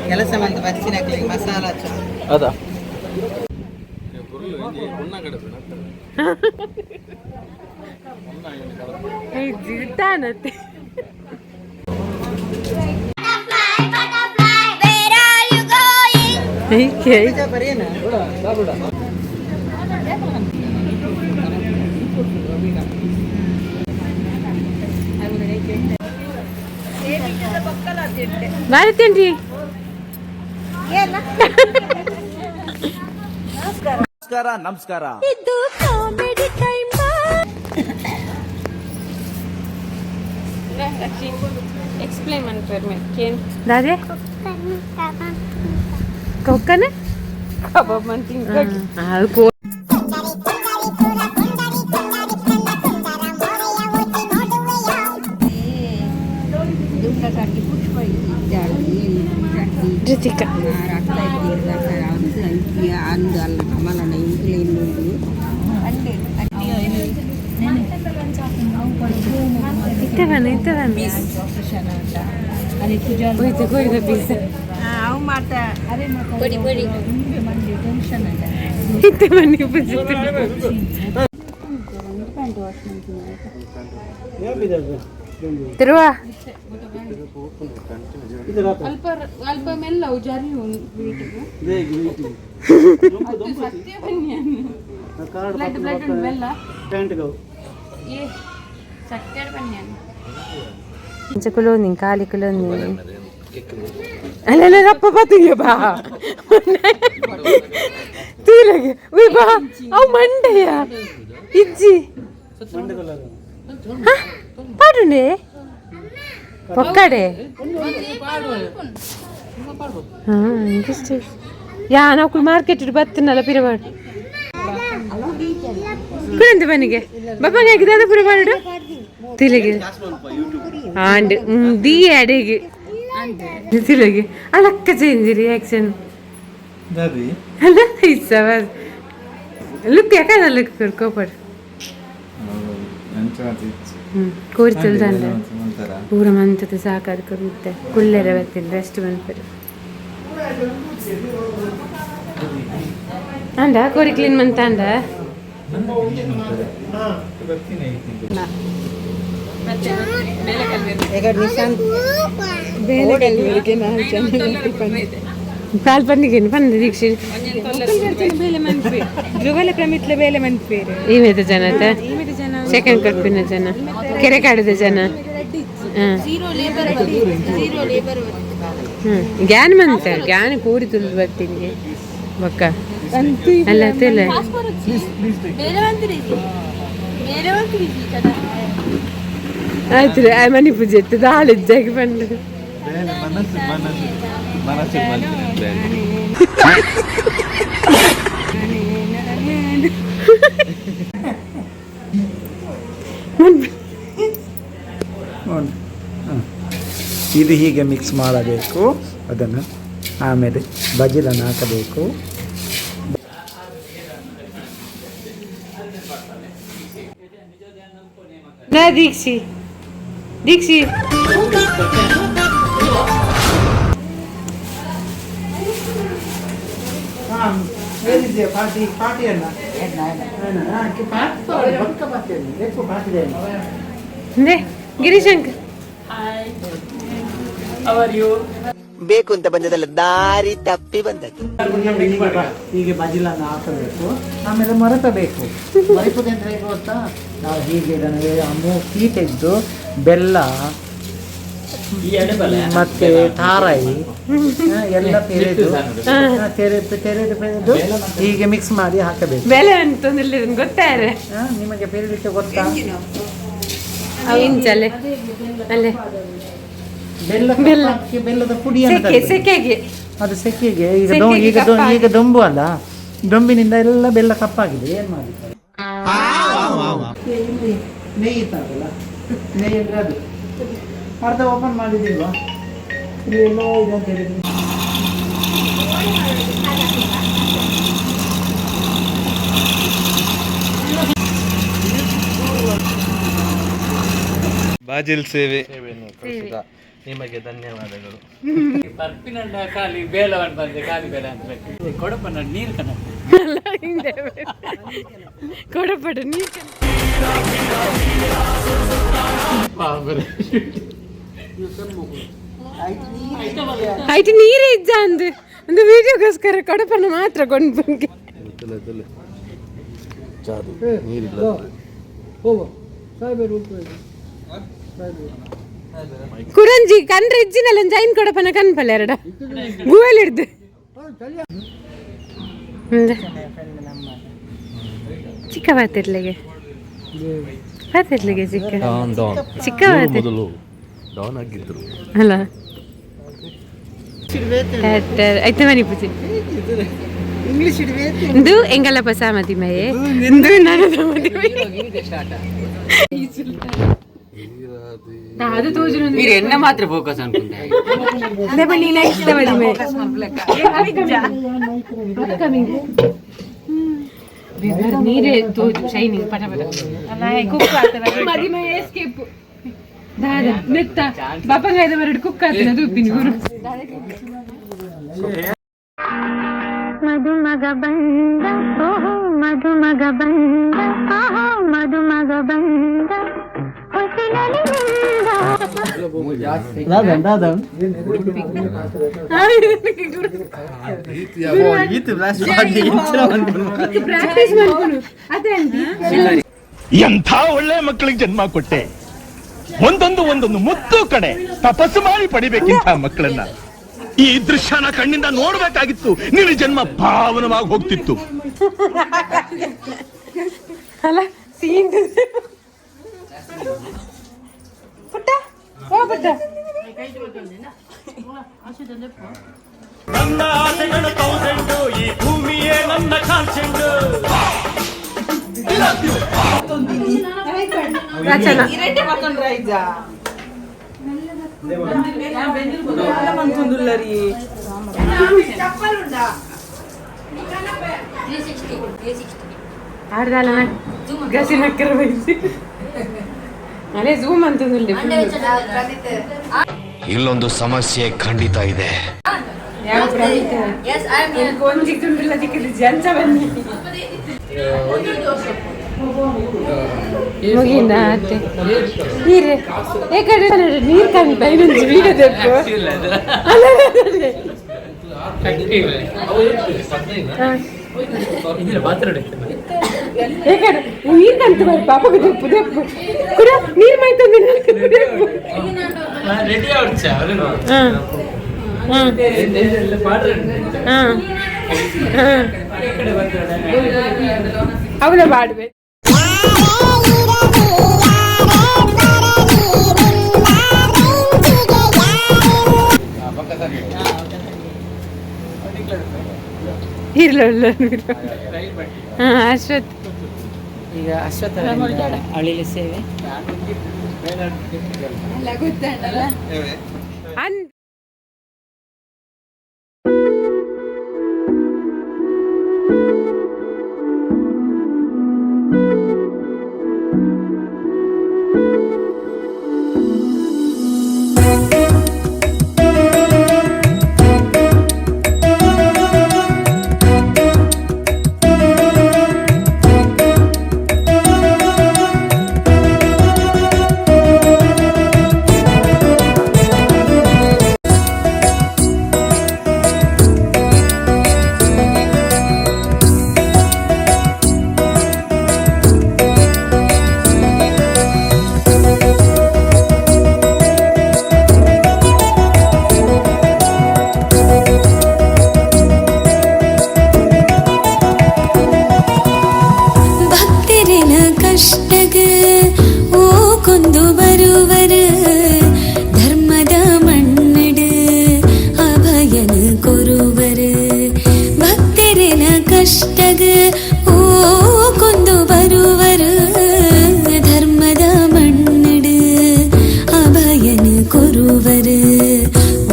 ಕೆಲಸ ಮಂತ ಬಚ್ಚಿನ ಮಸಾಲ ಅದಾ ಜಿಡ್ಡಾನತ್ತೆ ಬರುತ್ತೇನ್ರಿ ನಮಸ್ಕಾರ ನಮಸ್ಕಾರ ಇದು ಕಾಮಿಡಿ ಟೈಮ್ ಎಕ್ಸ್ಪ್ಲೇನ್ ಮಾಡ್ತಾರೆ ಕೇನ್ ದಾದೆ ಕೊಕ್ಕನ ಕಬಾಬ್ ಮಂತಿಂಗ್ ಅದು ರಿತಿಕಾ ಅಂದು ಅಲ್ಲ ಕಮಲನ ಇಂಗ್ಲೆಂಡು ಅವು ಮಾಡ್ತಾ ತಿರುವ ಅಲ್ಪ ಅಲ್ಪ ಮೆಲ್ಲ ಜಾರಿ ಬ್ಲಡ್ ಬ್ಲಡ್ ಮೆಲ್ಲ ಸತ್ಯ colonia, kali colonia. Ala apa batu ya ba? Tu lagi, wih ba, au mande ya, iji. Hah, padu ne? Pokkade. Interesting. Ya, aku market itu batin ala pirabad. Kurang tu banige. Bapa ngai kita ada pirabad itu? Tilagi. And di adege. Tilagi. Alak change reaction. Dari. Ala isa bas. Look ya kan look for copper. Kori चलता पूरा मन तो साकार करूँगा कुल्ले रहते restaurant पर अंडा कोरी clean मनता अंडा एक निशान बेले के ना काल पन्नी के पन्नी दीक्षी बेले मन पे रुगले प्रमितले बेले मन पे ये में तो जाना था सेकंड कट पे न जाना केरे काट दे जाना जीरो लेबर ज्ञान मनता ज्ञान पूरी तुल बत्तींगे बक्का अल्लाह तेरे मेरे मंत्री चला आयतरे आय मनी पूजेते दाले जग बंद मनसे ಇದು ಹೀಗೆ ಮಿಕ್ಸ್ ಮಾಡಬೇಕು ಅದನ್ನು ಆಮೇಲೆ ಬಜ್ಜಿಲನ್ನು ಹಾಕಬೇಕು ನಾ ದೀಕ್ಷಿ ದೀಕ್ಷಿ ಗಿರಿಶಂಕರ್ ಬೇಕು ಅಂತ ಬಂದದಲ್ಲ ದಾರಿ ತಪ್ಪಿ ಬಂದದ್ದು ಹೀಗೆ ಬಜಿಲನ್ನು ಹಾಕಬೇಕು ಆಮೇಲೆ ಮರಕಬೇಕು ಮರಕುದಂದ್ರೆ ಹೇಗೆ ಗೊತ್ತಾ ನಾವು ಹೀಗೆ ಇದನ್ನು ಕೀ ತೆಗೆದು ಬೆಲ್ಲ ಮತ್ತೆ ತಾರಾಯಿ ಎಲ್ಲ ತೆರೆದು ಹೀಗೆ ಮಿಕ್ಸ್ ಮಾಡಿ ಹಾಕಬೇಕು ಬೆಲೆ ಅಂತ ಗೊತ್ತಾರೆ ನಿಮಗೆ ಪೇರಲಿಕ್ಕೆ ಗೊತ್ತಾ ಇಂಚಲೆ ಅಲ್ಲೇ ಬೆಲ್ಲದ ಪುಡಿಯನ್ನು ಸೆಕೆಗೆ ಅದು ಸೆಕೆಗೆ ಈಗ ದೊಂಬು ಅಲ್ಲ ದೊಂಬಿನಿಂದ ಎಲ್ಲ ಬೆಲ್ಲ ಕಪ್ಪಾಗಿದೆ ಏನ್ ಮಾಡಿದ್ದಾರೆ ನೆಯ್ಯಿ ಇತ್ತಲ್ಲ ನೆಯ್ಯಿ ಅಂದ್ರೆ ಅದು ಅರ್ಧ ಓಪನ್ ಮಾಡಿದಿಲ್ವಾ ಎಲ್ಲೋ ಇದೆ ಅಂತ ಹೇಳಿದ್ರು ಬಾಜಿಲ್ ಸೇವೆ ನಿಮಗೆ ಧನ್ಯವಾದಗಳು. ಬರ್ಪಿನಂಡ ಖಾಲಿ ಬೇಲವನ್ ಬಂದೆ ಖಾಲಿ ಬೇಲ ಅಂತ ಕೊಡಪನ ನೀರು ಕಣ ಕೊಡಪಡ ನೀರು ಆಯ್ತು ನೀರೇ ಇಜ್ಜ ಅಂದು ಒಂದು ವಿಡಿಯೋಗೋಸ್ಕರ ಕೊಡಪನ ಮಾತ್ರ ಕೊಂಡು ಬಂಗೆ ಕುರಂಜಿ ಕಂಡ್ರೆ ಇಜ್ಜಿನಲ್ಲ ಜೈನ್ ಕೊಡಪನ ಕನ್ಪಲ್ಲ ಎರಡ ಗೂವೆಲ್ ಹಿಡ್ದು ಚಿಕ್ಕ ಬಾತಿರ್ಲಿಗೆ ಬಾತಿರ್ಲಿಗೆ ಚಿಕ್ಕ ಚಿಕ್ಕ ಮೊದಲು ಡಾನ್ ಆಗಿದ್ರು ಅಲ್ಲ ಆಯ್ತು ಮನಿ ಪೂಜೆ ಇಂಗ್ಲಿಷ್ ಇಂದು ಎಂಗಲ್ಲಪ್ಪ ಸಾಮತಿ ಮಯೆ ಇಂದು ನನದ ಮದುವೆ ಅದು ತೋಜು మీరు ఎన్న మాత్రం ఫోకస్ అనుకుంటా ಅದೇ ಬನ್ನಿ ನೆಕ್ಸ್ಟ್ ಮದುವೆ ನೀರೇ ತೋಜು ಶೈನಿಂಗ್ ಪಟ ಪಟ ಕುಕ್ ಆಗ್ತದೆ ಮದುವೆ ಎಸ್ಕೇಪ್ ದಾದ ನೆತ್ತ ಬಾಪಂಗಾಯ್ದ ಬರಡು ಕುಕ್ ಆಗ್ತದೆ ಅದು ಉಪ್ಪಿನ ಗುರು ಮಧುಮಗ ಬಂದ ಓಹೋ ಮಧುಮಗ ಬಂದ ಓಹೋ ಮಧುಮಗ ಬಂದ ಎಂಥ ಒಳ್ಳೆ ಮಕ್ಕಳಿಗೆ ಜನ್ಮ ಕೊಟ್ಟೆ. ಒಂದೊಂದು ಮುತ್ತು ಕಡೆ ತಪಸ್ಸು ಮಾಡಿ ಪಡಿಬೇಕಿಂತ ಮಕ್ಕಳನ್ನ. ಈ ದೃಶ್ಯನ ಕಣ್ಣಿಂದ ನೋಡ್ಬೇಕಾಗಿತ್ತು. ನಿನ್ನ ಜನ್ಮ ಪಾವನವಾಗಿ ಹೋಗ್ತಿತ್ತು. ಅಲ್ಲ ಸೀನ್ ಪುಟ್ಟ ಓ ಪುಟ್ಟ ನನ್ನ ಆಸೆಗಳು ತೌಸಂಡು, ಈ ಭೂಮಿಯೇ ನನ್ನ ಕಾಲ್ಚೆಂಡು. ರಚನಾ ಆಡ್ದಾಲ ಗಸಿನಕ್ಕರ ಬೈಸಿ ಅಲ್ಲೇ ಝೂಮ್ ಅಂತಂದಿಲ್ಲ ಇಲ್ಲೊಂದು ಸಮಸ್ಯೆ ಖಂಡಿತ ಇದೆ. ಯಾವ ಪ್ರಮಿತ ಕೊಂಜಿ ತುಂಬಿಲ್ಲ ದಿಕ್ಕಲಿ ಜಂಚ ಬನ್ನಿ ಮುಗಿಂದ ಅತ್ತೆ ನೀರೇ ಏಕಡೆ ನೀರು ಕಾಣ್ತಾ ಇನ್ನೊಂದು ವೀಡಿಯೋ ತೆಪ್ಪು ಏಕಡೆ ನೀರು ಕಾಣ್ತು ಬರ್ ಪಾಪಗೆ ದೆಪ್ಪು ದೆಪ್ಪು ಕೂಡ ನೀರು ಮಾಯ್ತಂದು ಅವಳ ಬಾಡ್ಬೇಕು ಇರ್ಲಿಲ್ಲ ಅಶ್ವತ್ ಈಗ ಅಶ್ವತ್ಥ ಅಳಿಲಿ ಸೇವೆ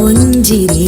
ಒಂಜಿರಿ